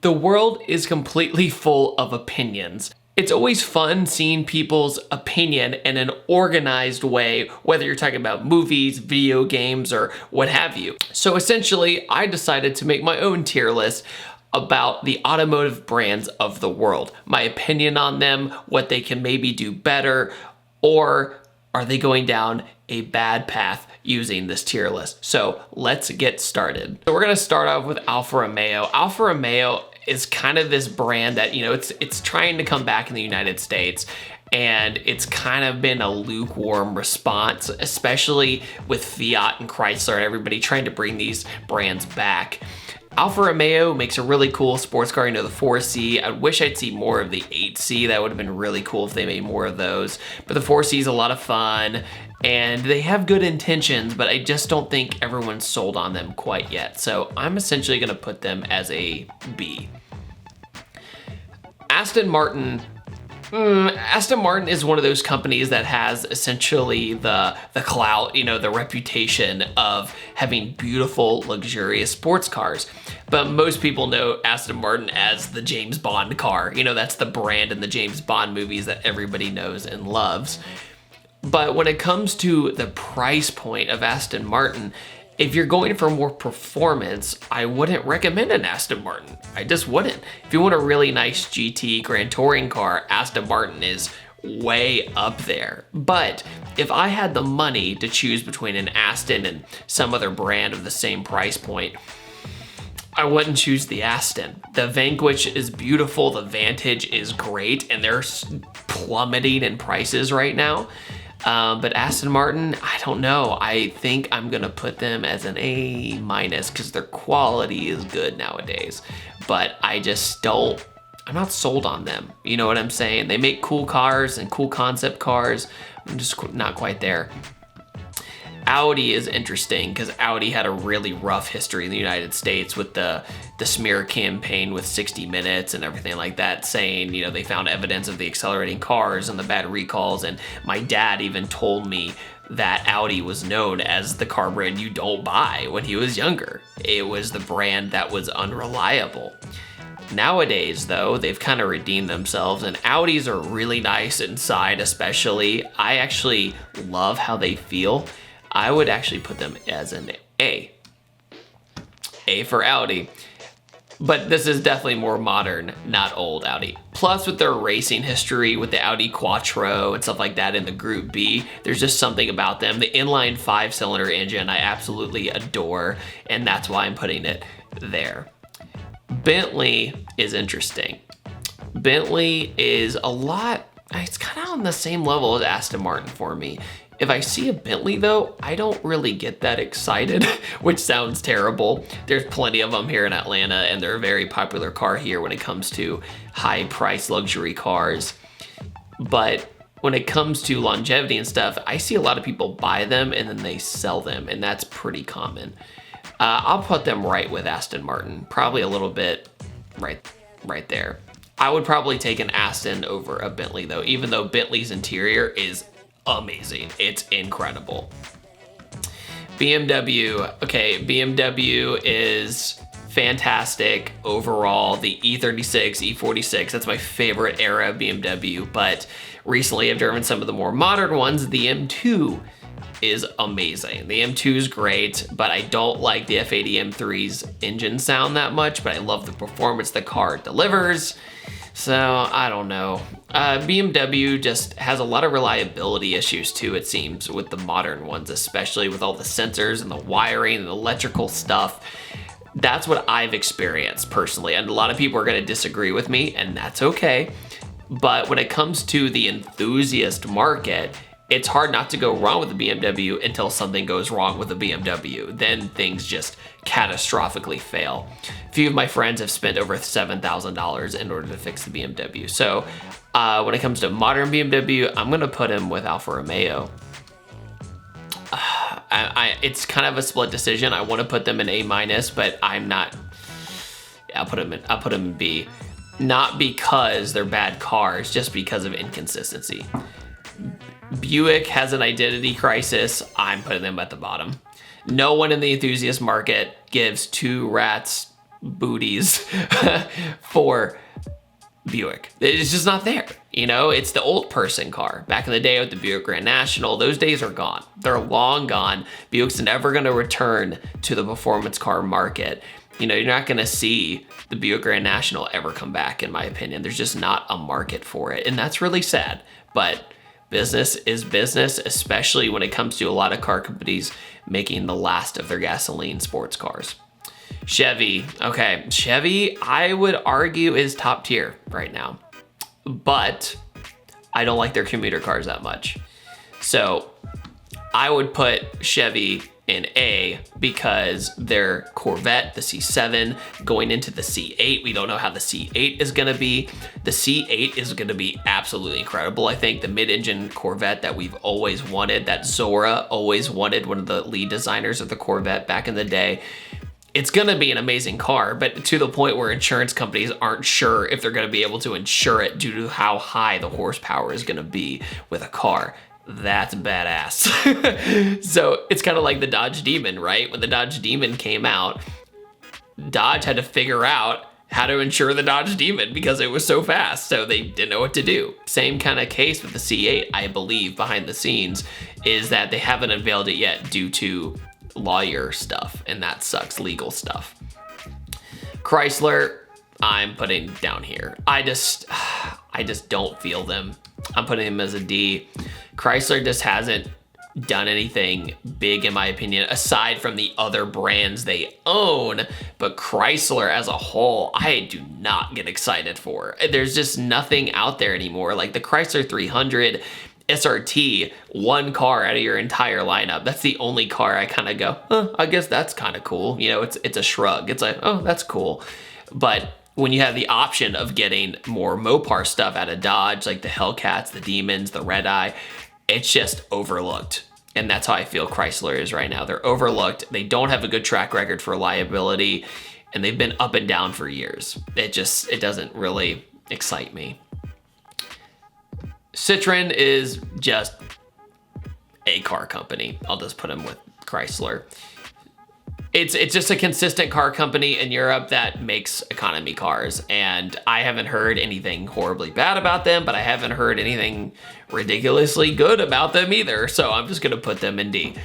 The world is completely full of opinions. It's always fun seeing people's opinion in an organized way, whether you're talking about movies, video games, or what have you. So essentially, I decided to make my own tier list about the automotive brands of the world. My opinion on them, what they can maybe do better, or are they going down a bad path using this tier list? So let's get started. So we're gonna start off with Alfa Romeo. Alfa Romeo is kind of this brand that, it's trying to come back in the United States, and it's kind of been a lukewarm response, especially with Fiat and Chrysler and everybody trying to bring these brands back. Alfa Romeo makes a really cool sports car, the 4C. I wish I'd see more of the 8C. That would have been really cool if they made more of those. But the 4C is a lot of fun, and they have good intentions, but I just don't think everyone's sold on them quite yet. So I'm essentially gonna put them as a B. Aston Martin. Aston Martin is one of those companies that has essentially the clout, the reputation of having beautiful, luxurious sports cars. But most people know Aston Martin as the James Bond car. That's the brand in the James Bond movies that everybody knows and loves. But when it comes to the price point of Aston Martin, if you're going for more performance, I wouldn't recommend an Aston Martin. I just wouldn't. If you want a really nice GT Grand Touring car, Aston Martin is way up there. But if I had the money to choose between an Aston and some other brand of the same price point, I wouldn't choose the Aston. The Vanquish is beautiful, the Vantage is great, and they're plummeting in prices right now. But Aston Martin, I don't know. I think I'm gonna put them as an A- because their quality is good nowadays. But I'm not sold on them. You know what I'm saying? They make cool cars and cool concept cars. I'm just not quite there. Audi is interesting because Audi had a really rough history in the United States with the smear campaign with 60 Minutes and everything like that, saying, they found evidence of the accelerating cars and the bad recalls. And my dad even told me that Audi was known as the car brand you don't buy when he was younger. It was the brand that was unreliable. Nowadays, though, they've kind of redeemed themselves, and Audis are really nice inside especially. I actually love how they feel. I would actually put them as an A. A for Audi. But this is definitely more modern, not old Audi. Plus, with their racing history, with the Audi Quattro and stuff like that in the Group B, there's just something about them. The inline 5-cylinder engine I absolutely adore, and that's why I'm putting it there. Bentley is interesting. Bentley is it's kind of on the same level as Aston Martin for me. If I see a Bentley though, I don't really get that excited, which sounds terrible. There's plenty of them here in Atlanta, and they're a very popular car here when it comes to high price luxury cars. But when it comes to longevity and stuff, I see a lot of people buy them and then they sell them, and that's pretty common. I'll put them right with Aston Martin, probably a little bit right there. I would probably take an Aston over a Bentley though, even though Bentley's interior is amazing. It's incredible. BMW. Okay, BMW is fantastic overall. The E36, E46, that's my favorite era of BMW, but recently I've driven some of the more modern ones. The M2 is amazing. The M2 is great, but I don't like the F80 M3's engine sound that much, but I love the performance the car delivers. So I don't know. BMW just has a lot of reliability issues too, it seems, with the modern ones, especially with all the sensors and the wiring and the electrical stuff. That's what I've experienced personally, and a lot of people are going to disagree with me, and that's okay. But when it comes to the enthusiast market, it's hard not to go wrong with a BMW until something goes wrong with a BMW. Then things just catastrophically fail. A few of my friends have spent over $7,000 in order to fix the BMW. So when it comes to modern BMW, I'm gonna put him with Alfa Romeo. It's kind of a split decision. I want to put them in A-, but I'm not. I'll put them in B. Not because they're bad cars, just because of inconsistency. Buick has an identity crisis. I'm putting them at the bottom. No one in the enthusiast market gives two rats booties for Buick. It's just not there. You know, it's the old person car. Back in the day with the Buick Grand National, those days are gone. They're long gone. Buick's never gonna return to the performance car market. You know, you're not gonna see the Buick Grand National ever come back, in my opinion. There's just not a market for it, and that's really sad. But business is business, especially when it comes to a lot of car companies making the last of their gasoline sports cars. Chevy, okay, Chevy, I would argue is top tier right now, but I don't like their commuter cars that much. So I would put Chevy in A because their Corvette, the C7, going into the C8, we don't know how the C8 is gonna be. The C8 is gonna be absolutely incredible. I think the mid-engine Corvette that we've always wanted, that Zora always wanted, one of the lead designers of the Corvette back in the day, it's gonna be an amazing car, but to the point where insurance companies aren't sure if they're gonna be able to insure it due to how high the horsepower is gonna be with a car. That's badass. So it's kind of like the Dodge Demon, right? When the Dodge Demon came out, Dodge had to figure out how to insure the Dodge Demon because it was so fast, so they didn't know what to do. Same kind of case with the C8, I believe, behind the scenes, is that they haven't unveiled it yet due to lawyer stuff, and that sucks, legal stuff. Chrysler, I'm putting down here. I just don't feel them. I'm putting them as a D. Chrysler just hasn't done anything big, in my opinion, aside from the other brands they own. But Chrysler as a whole, I do not get excited for. There's just nothing out there anymore. Like the Chrysler 300 SRT, one car out of your entire lineup. That's the only car I kind of go, I guess that's kind of cool. You know, it's a shrug. It's like, oh, that's cool. But when you have the option of getting more Mopar stuff out of Dodge, like the Hellcats, the Demons, the Red Eye, it's just overlooked. And that's how I feel Chrysler is right now. They're overlooked. They don't have a good track record for reliability, and they've been up and down for years. It doesn't really excite me. Citroen is just a car company. I'll just put them with Chrysler. It's just a consistent car company in Europe that makes economy cars, and I haven't heard anything horribly bad about them, but I haven't heard anything ridiculously good about them either, so I'm just gonna put them in D.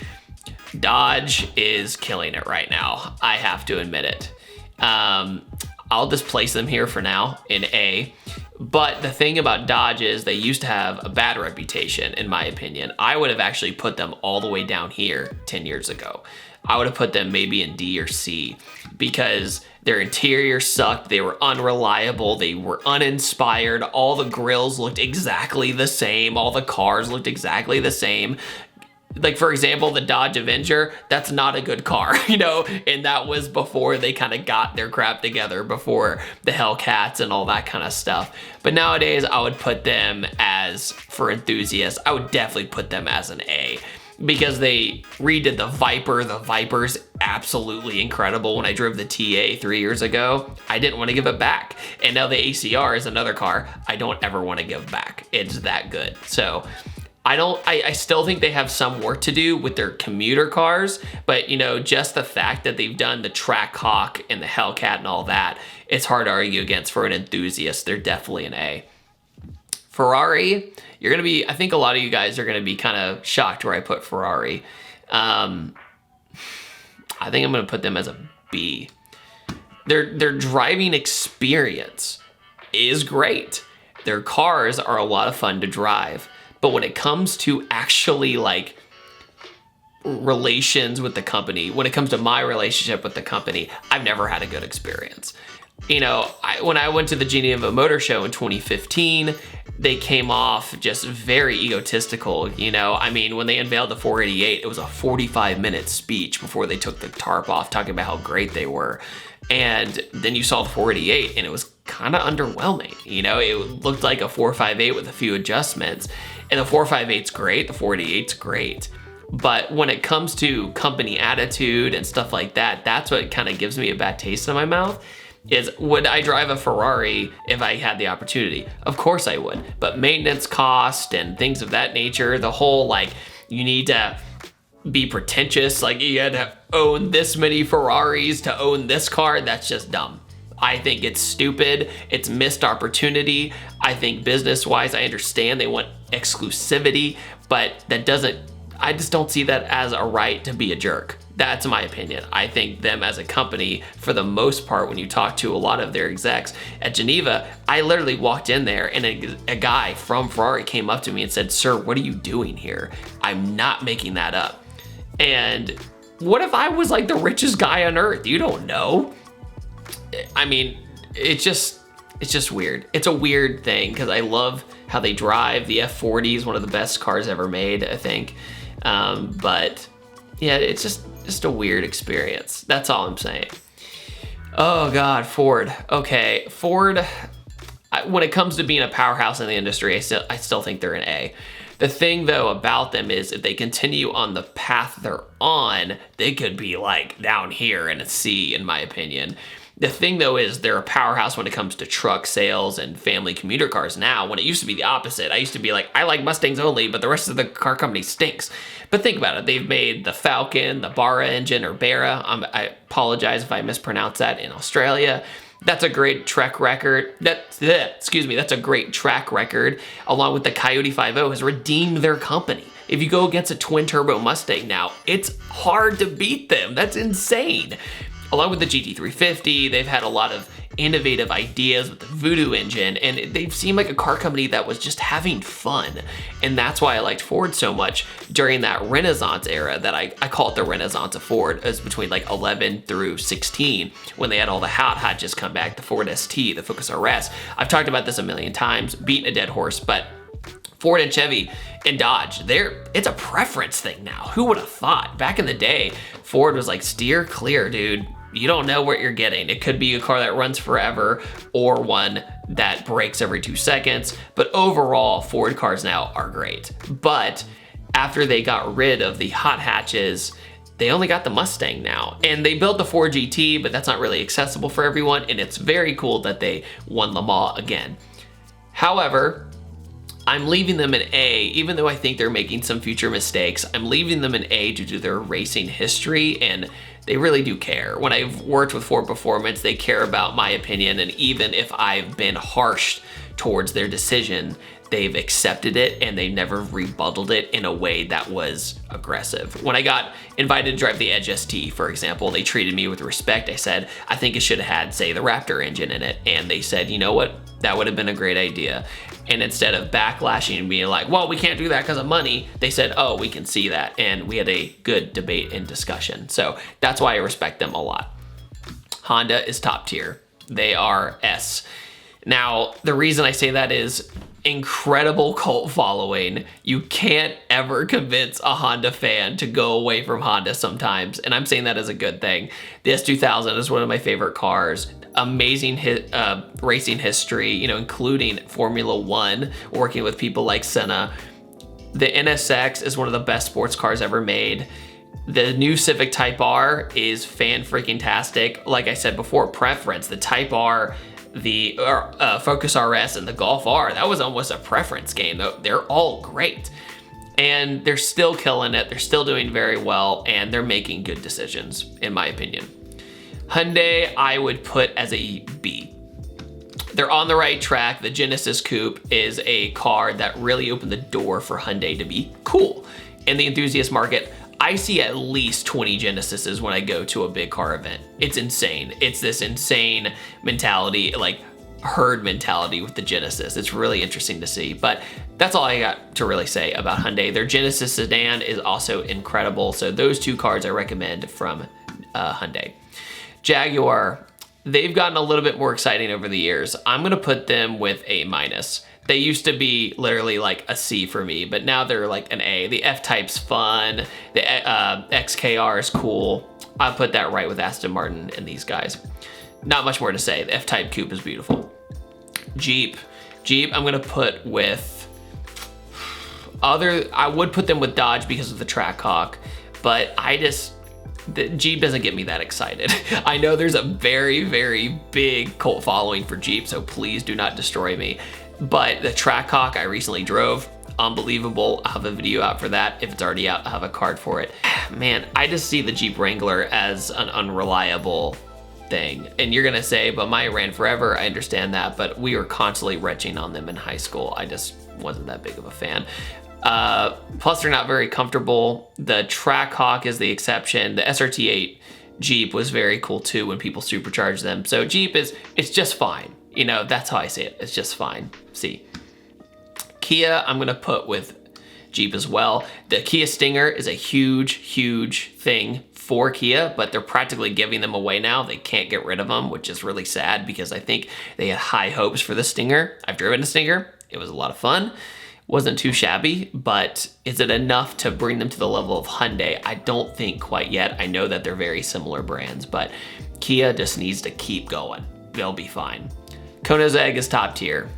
Dodge is killing it right now. I have to admit it. I'll just place them here for now in A. But the thing about Dodge is they used to have a bad reputation, in my opinion. I would have actually put them all the way down here 10 years ago. I would have put them maybe in D or C because their interior sucked. They were unreliable. They were uninspired. All the grills looked exactly the same. All the cars looked exactly the same. Like, for example, the Dodge Avenger, that's not a good car, you know, and that was before they kind of got their crap together, before the Hellcats and all that kind of stuff. But nowadays, I would put them as, for enthusiasts, I would definitely put them as an A because they redid the Viper. The Viper's absolutely incredible. When I drove the TA 3 years ago, I didn't want to give it back. And now the ACR is another car I don't ever want to give back. It's that good. So I still think they have some work to do with their commuter cars, but you know, just the fact that they've done the Trackhawk and the Hellcat and all that, it's hard to argue against. For an enthusiast, they're definitely an A. Ferrari, you're gonna be, I think a lot of you guys are gonna be kind of shocked where I put Ferrari. I think I'm gonna put them as a B. Their driving experience is great. Their cars are a lot of fun to drive. But when it comes to actually like relations with the company, when it comes to my relationship with the company, I've never had a good experience. You know, when I went to the Geneva Motor Show in 2015, they came off just very egotistical. You know, I mean, when they unveiled the 488, it was a 45-minute speech before they took the tarp off, talking about how great they were. And then you saw the 488 and it was kind of underwhelming. You know, it looked like a 458 with a few adjustments. And the 458's great, the 488's great. But when it comes to company attitude and stuff like that, that's what kind of gives me a bad taste in my mouth. Is would I drive a Ferrari if I had the opportunity? Of course I would. But maintenance cost and things of that nature, the whole like, you need to be pretentious, like you had to own this many Ferraris to own this car. That's just dumb. I think it's stupid. It's missed opportunity. I think business-wise, I understand they want exclusivity, but I just don't see that as a right to be a jerk. That's my opinion. I think them as a company, for the most part, when you talk to a lot of their execs at Geneva, I literally walked in there and a guy from Ferrari came up to me and said, "Sir, what are you doing here?" I'm not making that up. And what if I was like the richest guy on earth? You don't know. I mean, it's just weird. It's a weird thing because I love how they drive. The F40 is one of the best cars ever made, I think. But yeah, it's just a weird experience. That's all I'm saying. Oh God, Ford. Okay, Ford, when it comes to being a powerhouse in the industry, I still think they're an A. The thing though about them is if they continue on the path they're on, they could be like down here in a C, in my opinion. The thing though is they're a powerhouse when it comes to truck sales and family commuter cars now, when it used to be the opposite. I used to be like, I like Mustangs only, but the rest of the car company stinks. But think about it. They've made the Falcon, the Barra engine, or Barra. I apologize if I mispronounce that, in Australia. That's a great track record. That's a great track record, along with the Coyote 5.0 has redeemed their company. If you go against a twin turbo Mustang now, it's hard to beat them. That's insane. Along with the GT350, they've had a lot of innovative ideas with the Voodoo engine, and they've seemed like a car company that was just having fun. And that's why I liked Ford so much during that Renaissance era, that I call it the Renaissance of Ford. It was between like 11 through 16, when they had all the hot hatches come back, the Ford ST, the Focus RS. I've talked about this a million times, beating a dead horse, but Ford and Chevy and Dodge, it's a preference thing now. Who would have thought? Back in the day, Ford was like, steer clear, dude. You don't know what you're getting. It could be a car that runs forever or one that breaks every 2 seconds. But overall, Ford cars now are great. But after they got rid of the hot hatches, they only got the Mustang now. And they built the Ford GT, but that's not really accessible for everyone. And it's very cool that they won Le Mans again. However, I'm leaving them an A, even though I think they're making some future mistakes. I'm leaving them an A due to their racing history, and they really do care. When I've worked with Ford Performance, they care about my opinion, and even if I've been harsh towards their decision, they've accepted it and they never rebutted it in a way that was aggressive. When I got invited to drive the Edge ST, for example, they treated me with respect. I said, I think it should have had, say, the Raptor engine in it. And they said, you know what? That would have been a great idea. And instead of backlashing and being like, well, we can't do that because of money, they said, oh, we can see that. And we had a good debate and discussion. So that's why I respect them a lot. Honda is top tier. They are S. Now, the reason I say that is incredible cult following. You can't ever convince a Honda fan to go away from Honda sometimes. And I'm saying that as a good thing. The S2000 is one of my favorite cars. Amazing racing history, including Formula One, working with people like Senna. The NSX is one of the best sports cars ever made. The new Civic Type R is fan-freaking-tastic. Like I said before, preference. The Type R, the Focus RS, and the Golf R, that was almost a preference game. They're all great. And they're still killing it. They're still doing very well, and they're making good decisions, in my opinion. Hyundai, I would put as a B. They're on the right track. The Genesis Coupe is a car that really opened the door for Hyundai to be cool. In the enthusiast market, I see at least 20 Genesises when I go to a big car event. It's insane. It's this insane mentality, like herd mentality with the Genesis. It's really interesting to see, but that's all I got to really say about Hyundai. Their Genesis sedan is also incredible. So those two cars I recommend from Hyundai. Jaguar, they've gotten a little bit more exciting over the years. I'm gonna put them with A-. They used to be literally like a C for me, but now they're like an A. The F-Type's fun, the XKR is cool. I'll put that right with Aston Martin and these guys. Not much more to say. The F-Type Coupe is beautiful. Jeep, I'm gonna put with I would put them with Dodge because of the Trackhawk, but the Jeep doesn't get me that excited. I know there's a very, very big cult following for Jeep, so please do not destroy me. But the Trackhawk I recently drove, unbelievable. I'll have a video out for that. If it's already out, I'll have a card for it. Man, I just see the Jeep Wrangler as an unreliable thing. And you're gonna say, but mine ran forever. I understand that, but we were constantly retching on them in high school. I just wasn't that big of a fan. Plus they're not very comfortable. The Trackhawk is the exception. The SRT8 Jeep was very cool too when people supercharged them. So Jeep it's just fine. You know, that's how I say it. It's just fine. See, Kia, I'm gonna put with Jeep as well. The Kia Stinger is a huge thing for Kia, but they're practically giving them away now. They can't get rid of them, which is really sad because I think they had high hopes for the Stinger. I've driven a Stinger. It was a lot of fun. Wasn't too shabby, but is it enough to bring them to the level of Hyundai? I don't think quite yet. I know that they're very similar brands, but Kia just needs to keep going. They'll be fine. Koenigsegg is top tier.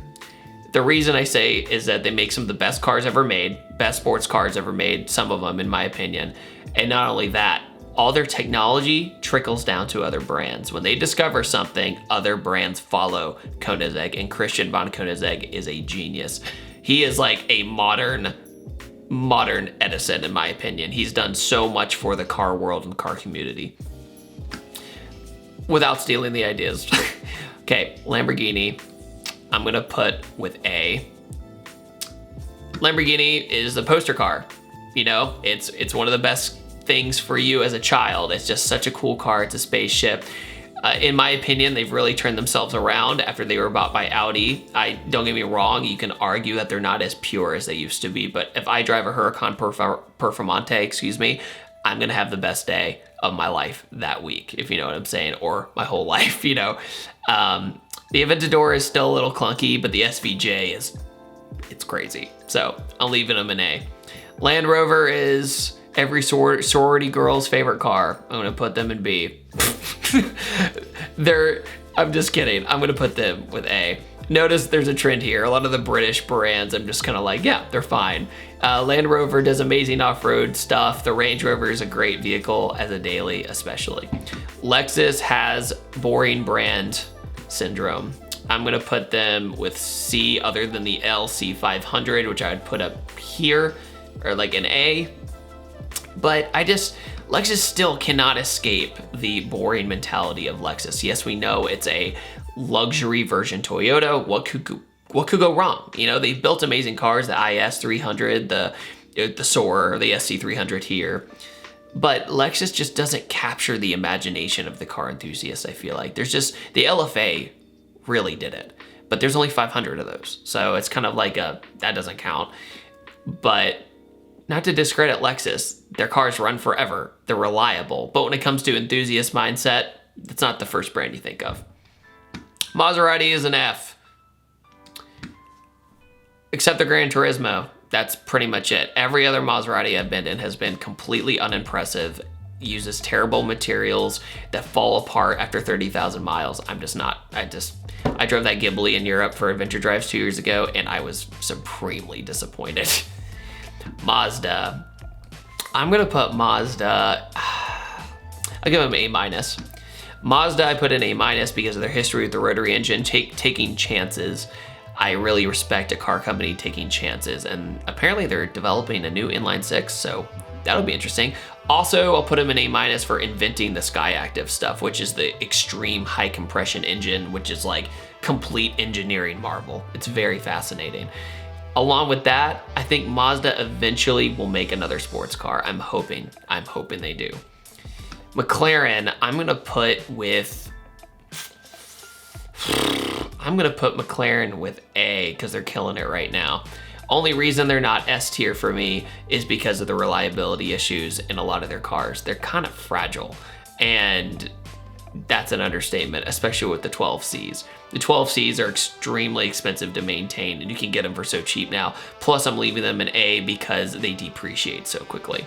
The reason I say is that they make some of the best cars ever made, best sports cars ever made, some of them in my opinion. And not only that, all their technology trickles down to other brands. When they discover something, other brands follow Koenigsegg, and Christian von Koenigsegg is a genius. He is like a modern Edison, in my opinion. He's done so much for the car world and the car community without stealing the ideas. Okay, Lamborghini, I'm gonna put with A. Lamborghini is the poster car. You know, it's one of the best things for you as a child. It's just such a cool car. It's a spaceship. In my opinion, they've really turned themselves around after they were bought by Audi. Don't get me wrong, you can argue that they're not as pure as they used to be, but if I drive a Huracan Performante, I'm gonna have the best day of my life that week, if you know what I'm saying, or my whole life, you know. The Aventador is still a little clunky, but the SVJ it's crazy. So I'm leaving them in A. Land Rover is every sorority girl's favorite car. I'm gonna put them in B. I'm just kidding. I'm gonna put them with A. Notice there's a trend here. A lot of the British brands, I'm just kind of like, yeah, they're fine. Land Rover does amazing off-road stuff. The Range Rover is a great vehicle as a daily, especially. Lexus has boring brand syndrome. I'm gonna put them with C, other than the LC500, which I would put up here, or like an A. But Lexus still cannot escape the boring mentality of Lexus. Yes, we know it's a luxury version Toyota. What could go wrong? You know, they've built amazing cars, the IS300, the Soarer, the SC300 here. But Lexus just doesn't capture the imagination of the car enthusiasts, I feel like. There's just, the LFA really did it, but there's only 500 of those. So it's kind of like that doesn't count. But not to discredit Lexus, their cars run forever. They're reliable. But when it comes to enthusiast mindset, it's not the first brand you think of. Maserati is an F. Except the Gran Turismo. That's pretty much it. Every other Maserati I've been in has been completely unimpressive. Uses terrible materials that fall apart after 30,000 miles. I drove that Ghibli in Europe for adventure drives 2 years ago, and I was supremely disappointed. Mazda. I'm gonna put Mazda, I'll give them A-. Mazda, I put in A- because of their history with the rotary engine, taking chances. I really respect a car company taking chances, and apparently they're developing a new inline six, so that'll be interesting. Also, I'll put them in A- for inventing the Skyactiv stuff, which is the extreme high compression engine, which is like complete engineering marvel. It's very fascinating. Along with that, I think Mazda eventually will make another sports car. I'm hoping they do. McLaren, I'm gonna put McLaren with A because they're killing it right now. Only reason they're not S tier for me is because of the reliability issues in a lot of their cars. They're kind of fragile, and that's an understatement, especially with the 12Cs. The 12Cs are extremely expensive to maintain, and you can get them for so cheap now. Plus, I'm leaving them in A because they depreciate so quickly.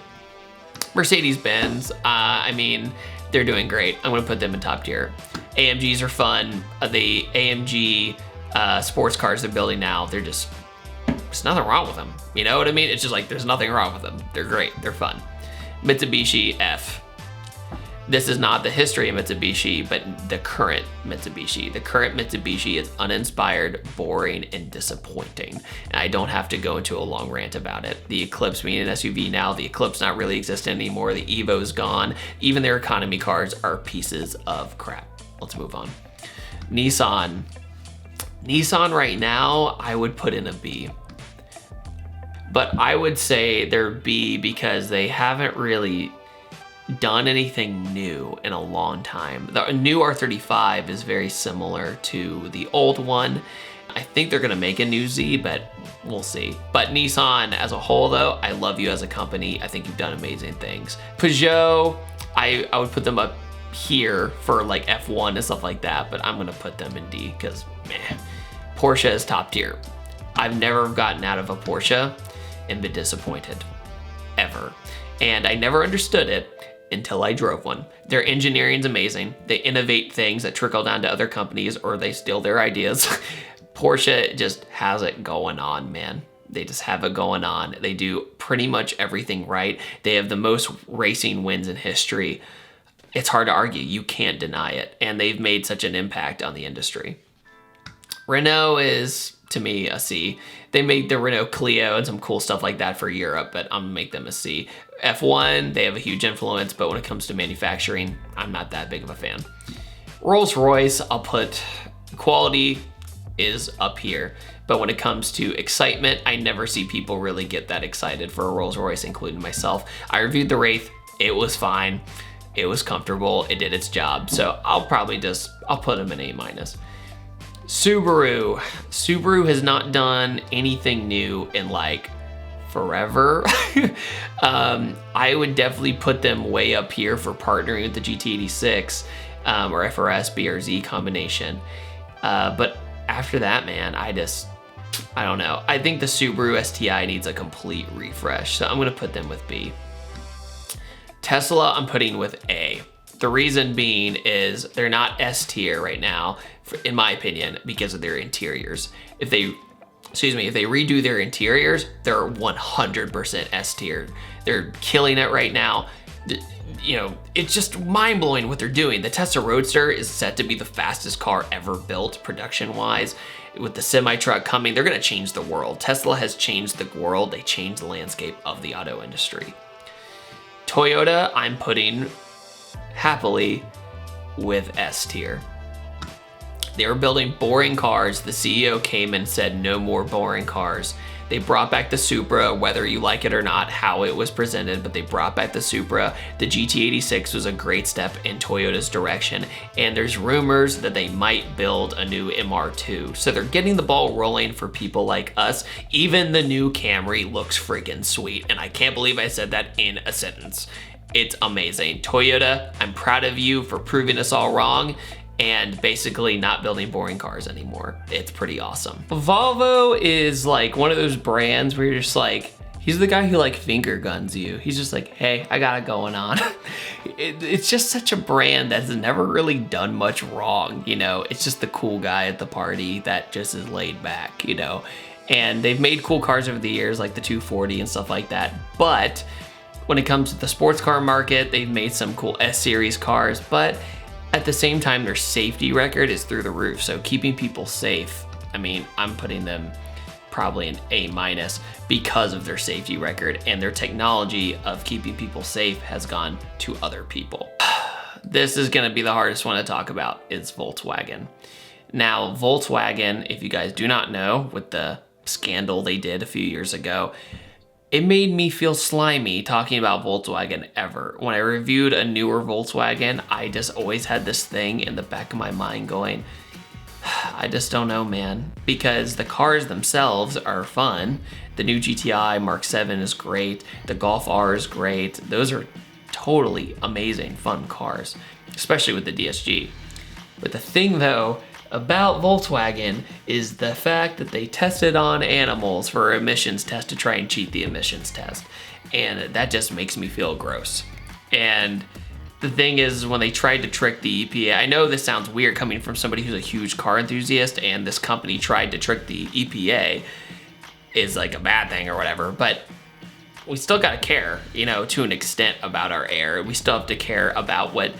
Mercedes-Benz, I mean, they're doing great. I'm gonna put them in top tier. AMGs are fun. The AMG sports cars they're building now, there's nothing wrong with them. You know what I mean? It's just like, there's nothing wrong with them. They're great, they're fun. Mitsubishi, F. This is not the history of Mitsubishi, but the current Mitsubishi. The current Mitsubishi is uninspired, boring, and disappointing. And I don't have to go into a long rant about it. The Eclipse being an SUV now, the Eclipse not really existent anymore. The Evo's gone. Even their economy cars are pieces of crap. Let's move on. Nissan. Nissan right now, I would put in a B. But I would say they're B because they haven't really done anything new in a long time. The new R35 is very similar to the old one. I think they're gonna make a new Z, but we'll see. But Nissan as a whole though, I love you as a company. I think you've done amazing things. Peugeot, I would put them up here for like F1 and stuff like that, but I'm gonna put them in D because meh. Porsche is top tier. I've never gotten out of a Porsche and been disappointed, ever. And I never understood it until I drove one. Their engineering's amazing. They innovate things that trickle down to other companies or they steal their ideas. Porsche just has it going on, man. They just have it going on. They do pretty much everything right. They have the most racing wins in history. It's hard to argue. You can't deny it. And they've made such an impact on the industry. Renault is, to me, a C. They made the Renault Clio and some cool stuff like that for Europe, but I'm gonna make them a C. F1, they have a huge influence, but when it comes to manufacturing, I'm not that big of a fan. Rolls-Royce, I'll put quality is up here, but when it comes to excitement, I never see people really get that excited for a Rolls-Royce, including myself. I reviewed the Wraith, it was fine, it was comfortable, it did its job, so I'll put them in A-. Subaru has not done anything new in like forever. I would definitely put them way up here for partnering with the GT86 or FRS BRZ combination. But after that, man, I don't know. I think the Subaru STI needs a complete refresh, so I'm gonna put them with B. Tesla, I'm putting with A. The reason being is they're not S tier right now, in my opinion, because of their interiors. If they redo their interiors, they're 100% S tier. They're killing it right now. You know, it's just mind blowing what they're doing. The Tesla Roadster is set to be the fastest car ever built production wise. With the semi truck coming, they're gonna change the world. Tesla has changed the world. They changed the landscape of the auto industry. Toyota, I'm putting happily with S tier. They were building boring cars. The CEO came and said no more boring cars. They brought back the Supra, whether you like it or not, how it was presented, but they brought back the Supra. The GT86 was a great step in Toyota's direction, and there's rumors that they might build a new MR2. So they're getting the ball rolling for people like us. Even the new Camry looks friggin' sweet, and I can't believe I said that in a sentence. It's amazing. Toyota, I'm proud of you for proving us all wrong and basically not building boring cars anymore. It's pretty awesome. Volvo is like one of those brands where you're just like, he's the guy who like finger guns you. He's just like, hey, I got it going on. It's just such a brand that's never really done much wrong, you know? It's just the cool guy at the party that just is laid back, you know? And they've made cool cars over the years, like the 240 and stuff like that. But when it comes to the sports car market, they've made some cool S-Series cars, but at the same time, their safety record is through the roof. So keeping people safe, I mean, I'm putting them probably an A- because of their safety record, and their technology of keeping people safe has gone to other people. This is gonna be the hardest one to talk about, is Volkswagen. Now, Volkswagen, if you guys do not know, with the scandal they did a few years ago, it made me feel slimy talking about Volkswagen ever. When I reviewed a newer Volkswagen, I just always had this thing in the back of my mind going, I just don't know, man. Because the cars themselves are fun. The new GTI Mark 7 is great. The Golf R is great. Those are totally amazing, fun cars, especially with the DSG. But the thing though, about Volkswagen is the fact that they tested on animals for an emissions test to try and cheat the emissions test. And that just makes me feel gross. And the thing is, when they tried to trick the EPA, I know this sounds weird coming from somebody who's a huge car enthusiast, and this company tried to trick the EPA is like a bad thing or whatever, but we still gotta care, you know, to an extent about our air. We still have to care about what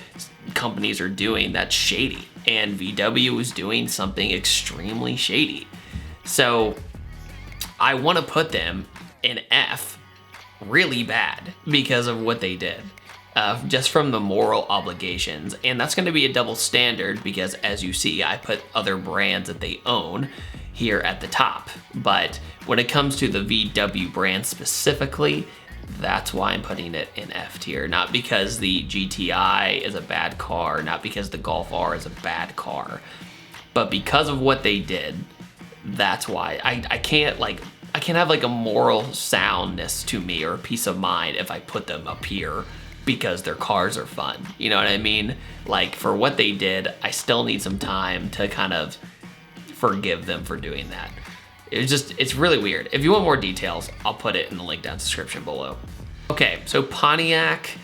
companies are doing that's shady. And VW is doing something extremely shady. So I want to put them in F really bad because of what they did. Just from the moral obligations. And that's going to be a double standard because, as you see, I put other brands that they own here at the top. But when it comes to the VW brand specifically, that's why I'm putting it in F tier. Not because the GTI is a bad car, not because the Golf R is a bad car, but because of what they did. That's why I can't have like a moral soundness to me or a peace of mind if I put them up here because their cars are fun. You know what I mean? Like, for what they did, I still need some time to kind of forgive them for doing that. It's really weird. If you want more details, I'll put it in the link down description below. Okay, so Pontiac,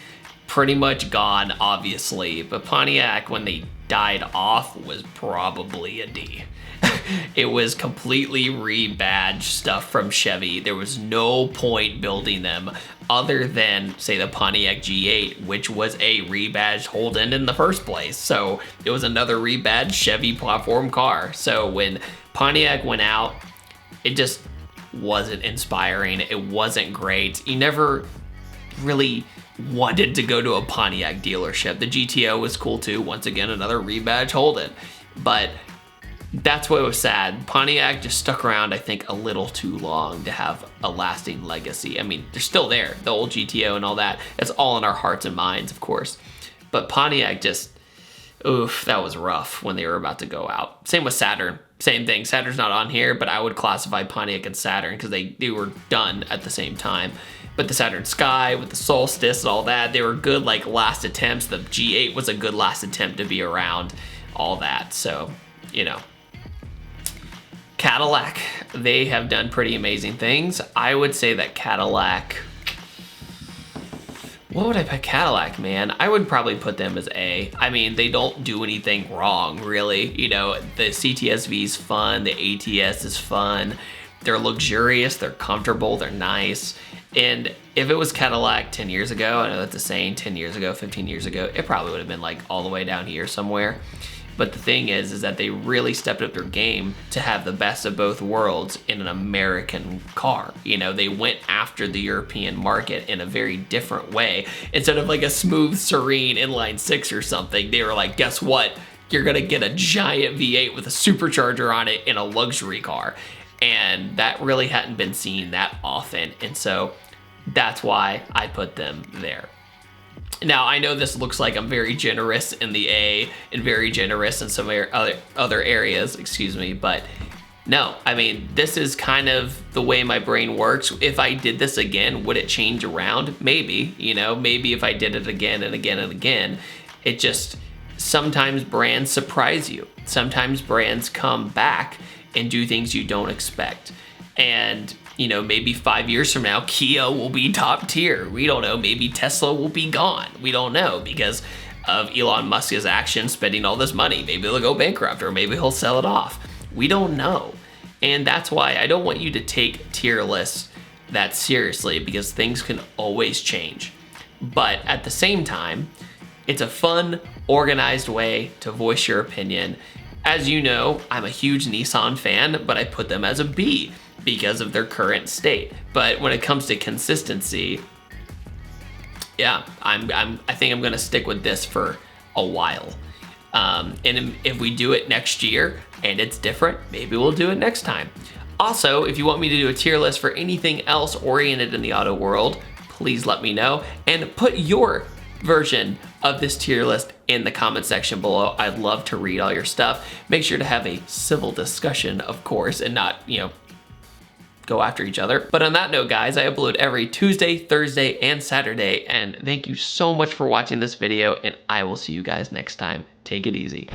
pretty much gone, obviously, but Pontiac, when they died off, was probably a D. It was completely rebadged stuff from Chevy. There was no point building them other than, say, the Pontiac G8, which was a rebadged Holden in the first place. So it was another rebadged Chevy platform car. So when Pontiac went out, it just wasn't inspiring. It wasn't great. You never really wanted to go to a Pontiac dealership. The GTO was cool too. Once again, another rebadged Holden. But that's what was sad. Pontiac just stuck around, I think, a little too long to have a lasting legacy. I mean, they're still there, the old GTO and all that. It's all in our hearts and minds, of course. But Pontiac just, oof, that was rough when they were about to go out. Same with Saturn. Same thing. Saturn's not on here, but I would classify Pontiac and Saturn because they were done at the same time. But the Saturn Sky with the Solstice and all that, they were good, like, last attempts. The G8 was a good last attempt to be around, all that. So, you know. Cadillac, they have done pretty amazing things. I would say that Cadillac, what would I put Cadillac, man? I would probably put them as A. I mean, they don't do anything wrong, really. You know, the CTSV is fun, the ATS is fun. They're luxurious, they're comfortable, they're nice. And if it was Cadillac 10 years ago, I know that's a saying, 10 years ago, 15 years ago, it probably would have been like all the way down here somewhere. But the thing is that they really stepped up their game to have the best of both worlds in an American car. You know, they went after the European market in a very different way. Instead of like a smooth, serene inline six or something, they were like, guess what? You're gonna get a giant V8 with a supercharger on it in a luxury car. And that really hadn't been seen that often. And so that's why I put them there. Now, I know this looks like I'm very generous in the A and very generous in some other areas, excuse me, but no, I mean, this is kind of the way my brain works. If I did this again, would it change around? Maybe, you know, maybe if I did it again and again and again. It just, sometimes brands surprise you. Sometimes brands come back and do things you don't expect. And you know, maybe 5 years from now, Kia will be top tier. We don't know. Maybe Tesla will be gone. We don't know because of Elon Musk's actions, spending all this money. Maybe they'll go bankrupt or maybe he'll sell it off. We don't know. And that's why I don't want you to take tier lists that seriously because things can always change. But at the same time, it's a fun, organized way to voice your opinion. As you know, I'm a huge Nissan fan, but I put them as a B because of their current state. But when it comes to consistency, yeah, I think I'm gonna stick with this for a while. And if we do it next year and it's different, maybe we'll do it next time. Also, if you want me to do a tier list for anything else oriented in the auto world, please let me know and put your version of this tier list in the comment section below. I'd love to read all your stuff. Make sure to have a civil discussion, of course, and not, you know, go after each other. But on that note, guys, I upload every Tuesday, Thursday, and Saturday. And thank you so much for watching this video, and I will see you guys next time. Take it easy.